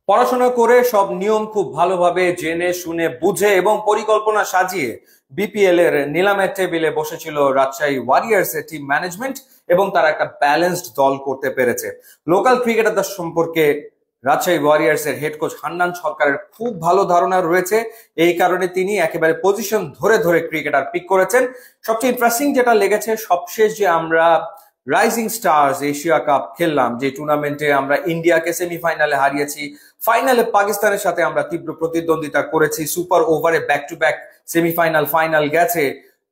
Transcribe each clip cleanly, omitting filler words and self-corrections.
পড়াশোনা করে সব নিয়ম খুব ভালোভাবে জেনে শুনে বুঝে এবং পরিকল্পনা সাজিয়ে বিপিএল এর নিলামের টেবিলে বসেছিল রাজশাহী ওয়ারিয়র্স এর টিম ম্যানেজমেন্ট এবং তারা একটা ব্যালেন্সড দল করতে পেরেছে। লোকাল ক্রিকেটারদের সম্পর্কে রাজশাহী ওয়ারিয়র্স এর হেড কোচ হান্নান সরকারের খুব ভালো ধারণা রয়েছে। এই কারণে তিনি একেবারে পজিশন ধরে ধরে ক্রিকেটার পিক করেছেন। সবচেয়ে ইন্টারেস্টিং যেটা লেগেছে, সবশেষ যে আমরা রাইজিং স্টার্স এশিয়া কাপ খেললাম, যে টুর্নামেন্টে আমরা ইন্ডিয়াকে সেমিফাইনালে হারিয়েছি, ফাইনালে পাকিস্তানের সাথে আমরা তীব্র প্রতিদ্বন্দ্বিতা করেছি, সুপার ওভারে back to back semifinal final গেছে,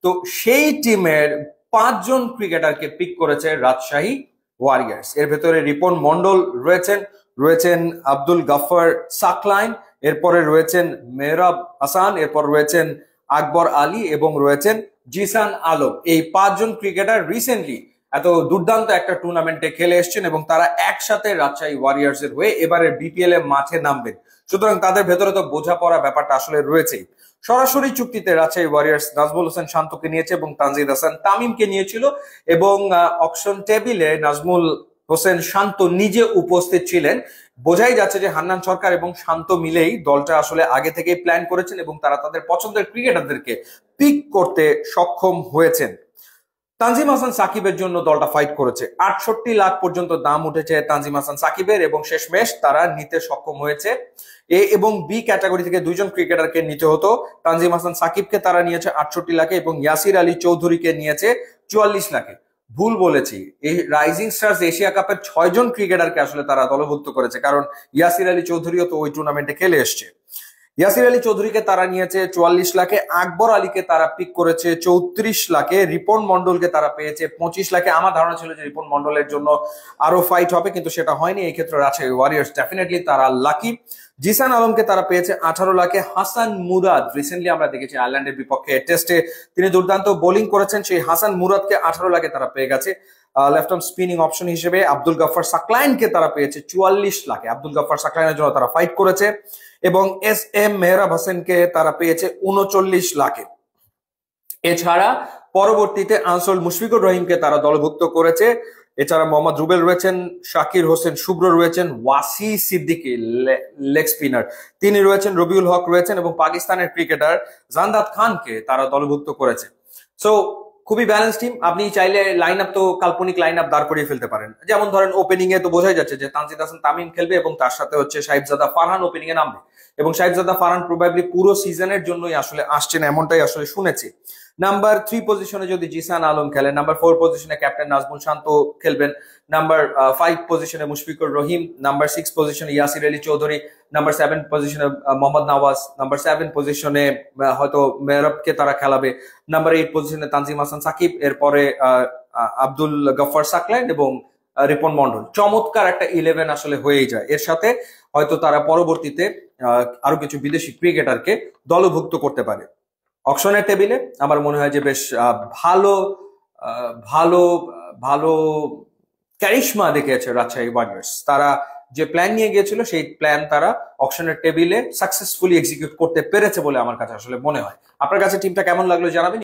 তো সেই টিমের 5 জন ক্রিকেটারকে পিক করেছে রাজশাহী ওয়ারিয়র্স। এর ভেতরে রিপন মন্ডল রয়েছেন, রয়েছেন আব্দুল গাফফার সাকলাইন, এরপরে রয়েছেন মেহরাব হাসান, এরপর রয়েছেন আকবর আলী এবং রয়েছেন জিসান আলম। এই 5 জন ক্রিকেটার রিসেন্টলি এত দুর্দান্ত একটা টুর্নামেন্টে খেলে এসছেন এবং তারা একসাথে রাজশাহী ওয়ারিয়র্স এর হয়ে এবারে বিপিএল এ মাঠে নামবেন। সুতরাং তাদের ভেতরে তো বোঝাপড়া ব্যাপারটা আসলে রয়েছেই। সরাসরি চুক্তিতে রাজশাহী ওয়ারিয়র্স নাজমুল হোসেন শান্তকে নিয়েছে এবং তানজিদ হাসান তামিমকে নিয়েছিল, এবং অকশন টেবিলে নাজমুল হোসেন শান্ত নিজে উপস্থিত ছিলেন। বোঝাই যাচ্ছে যে হান্নান সরকার এবং শান্ত মিলেই দলটা আসলে আগে থেকেই প্ল্যান করেছেন এবং তারা তাদের পছন্দের ক্রিকেটারদেরকে পিক করতে সক্ষম হয়েছেন। তানজিম হাসান সাকিবের জন্য দলটা ফাইট করেছে, 68 লাখ পর্যন্ত দাম উঠেছে তানজিম হাসান সাকিবের, এবং শেষমেশ তারা নিতে সক্ষম হয়েছে। এ এবং বি ক্যাটাগরি থেকে 2 জন ক্রিকেটারকে নিতে হতো। তানজিম হাসান সাকিবকে তারা নিয়েছে 68 লাখে এবং ইয়াসির আলী চৌধুরীকে নিয়েছে 44 লাখে। ভুল বলেছি, এই রাইজিং স্টার্স এশিয়া কাপের 6 জন ক্রিকেটারকে আসলে তারা দলভুক্ত করেছে, কারণ ইয়াসির আলী চৌধুরীও তো ওই টুর্নামেন্টে খেলে এসছে। ইয়াসির আলী চৌধুরীকে তারা নিয়েছে 44 লাখে, আকবর আলীকে তারা পিক করেছে 34 লাখে, রিপন মন্ডলকে তারা পেয়েছে 25 লাখে। আমার ধারণা ছিল যে রিপন মন্ডলের জন্য আরো ফাইট হবে, কিন্তু সেটা হয়নি। এই ক্ষেত্রে রাজশাহী ওয়ারিয়র্স ডেফিনেটলি তারা লাকি। জিসান আলমকে তারা পেয়েছে 18 লাখে। হাসান মুরাদ, রিসেন্টলি আমরা দেখেছি আয়ারল্যান্ডের বিপক্ষে টেস্টে তিনি দুর্দান্ত বোলিং করেছেন, সেই হাসান মুরাদকে 18 লাখে তারা পেয়ে গেছে। লেফট আর্ম স্পিনিং অপশন হিসেবে আব্দুল গাফফার সাকলাইনকে তারা পেয়েছে 44 লাখে। আব্দুল গাফফার সাকলাইনের জন্য তারা ফাইট করেছে। এবং এস এম মেহরাব হোসেনকে তারা পেয়েছে 39 লাখে। এছাড়া পরবর্তীতে আনসুল মুশফিকুর রহিমকে তারা দলভুক্ত করেছে। এছাড়া মোহাম্মদ রুবেল রয়েছেন, শাকির হোসেন শুভ্র রয়েছেন, ওয়াসি সিদ্দিকী লেগ স্পিনার তিনি রয়েছেন, রবিউল হক রয়েছেন, এবং পাকিস্তানের ক্রিকেটার জান্দাত খানকে তারা দলভুক্ত করেছে। সো খুবই ব্যালেন্স টিম। আপনি চাইলে লাইন আপ তো কাল্পনিক লাইন আপ দাঁড় করিয়ে ফেলতে পারেন। যেমন ধরেন ওপেনিং এ তো বোঝাই যাচ্ছে যে তানজিদ হাসান তামিম খেলবে এবং তার সাথে হচ্ছে সাহিবজাদা ফারহান ওপেনিং এ নামবে, এবং সাহিবজাদা ফারহান প্রবাবলি পুরো সিজনের জন্যই আসলে আসছেন, এমনটাই আসলে শুনেছি। নাম্বার 3 পজিশনে যদি জিসান আলম খেলেন, নাম্বার 4 পজিশনে ক্যাপ্টেন নাজমুল শান্ত খেলবেন, নাম্বার 5 পজিশনে মুশফিকুর রহিম, নাম্বার 6 পজিশনে ইয়াসির আলী চৌধুরী, নাম্বার 7 পজিশনে মোহাম্মদ নওয়াজ, নাম্বার 7 পজিশনে হয়তো মেহরাবকে তারা খেলাবে, নাম্বার 8 পজিশনে তানজিম হাসান সাকিব, এরপরে আব্দুল গফফার সাকলাইন এবং রিপন মন্ডল। চমৎকার একটা 11 আসলে হয়েই যায়। এর সাথে হয়তো তারা পরবর্তীতে আরো কিছু বিদেশি ক্রিকেটারকে দলভুক্ত করতে পারে। অকশনের টেবিলে আমার মনে হয় যে বেশ ভালো ভালো ভালো ক্যারিশমা দেখিয়েছে রাজশাহী ওয়ারিয়র্স। তারা যে প্ল্যান নিয়ে গিয়েছিল সেই প্ল্যান তারা অকশনের টেবিলে সাকসেসফুলি এক্সিকিউট করতে পেরেছে বলে আমার কাছে আসলে মনে হয়। আপনার কাছে টিমটা কেমন লাগলো জানাবেন।